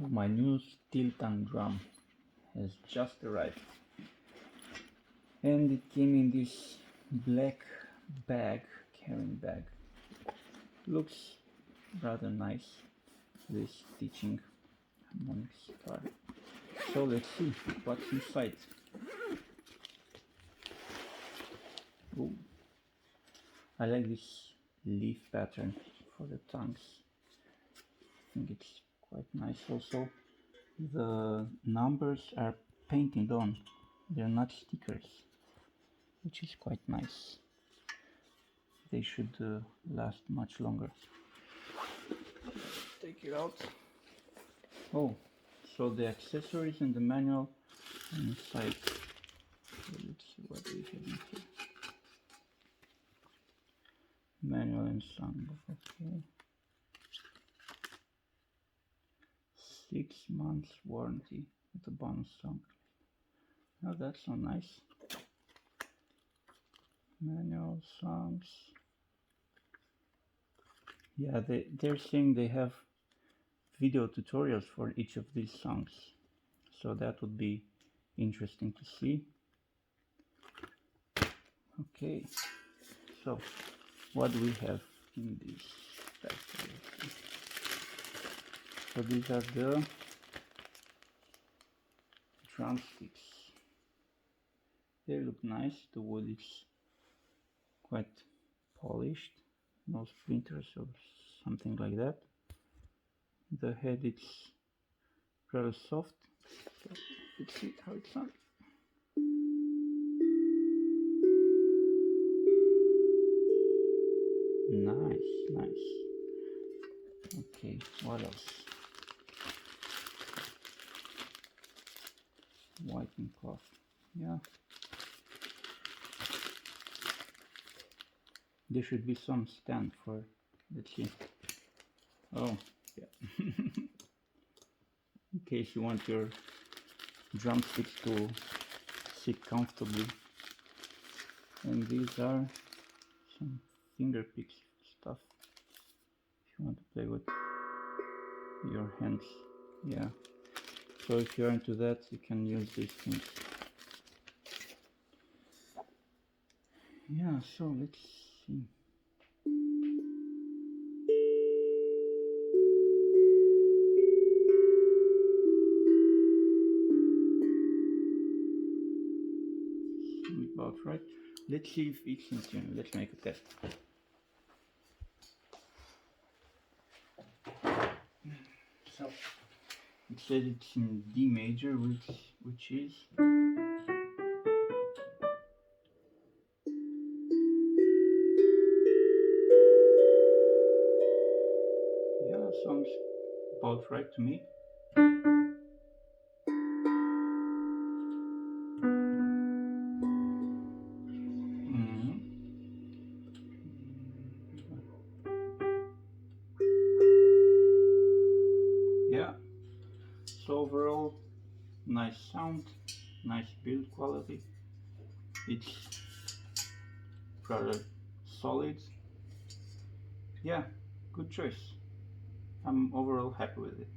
My new steel tongue drum has just arrived, and it came in this black bag, carrying bag. Looks rather nice, this teaching harmonic star. So let's see what's inside. Ooh. I like this leaf pattern for the tongues. I think it's quite nice. Also, the numbers are painted on, they're not stickers, which is quite nice. They should last much longer. Take it out. Oh, so the accessories and the manual are inside. So let's see what we have in here. Manual and songbook, okay. 6 months warranty with a bonus song. Oh, that's so nice. Manual songs. Yeah, they're saying they have video tutorials for each of these songs, so that would be interesting to see. Okay, so what do we have in this package? So these are the drumsticks. They look nice. The wood is quite polished, no splinters or something like that. The head is rather soft. So let's see how it sounds. Nice. Okay, what else? Whitening cloth. Yeah. There should be some stand for, let's see. Oh, yeah. In case you want your drumsticks to sit comfortably. And these are some finger picks stuff if you want to play with your hands. Yeah. So if you're into that, you can use these things. Yeah, so let's see. About right. Let's see if it's in tune. Let's make a test. So it says it's in D major, which is yeah, sounds about right to me. Yeah, so overall nice sound, nice build quality. It's rather solid. Yeah, good choice. I'm overall happy with it.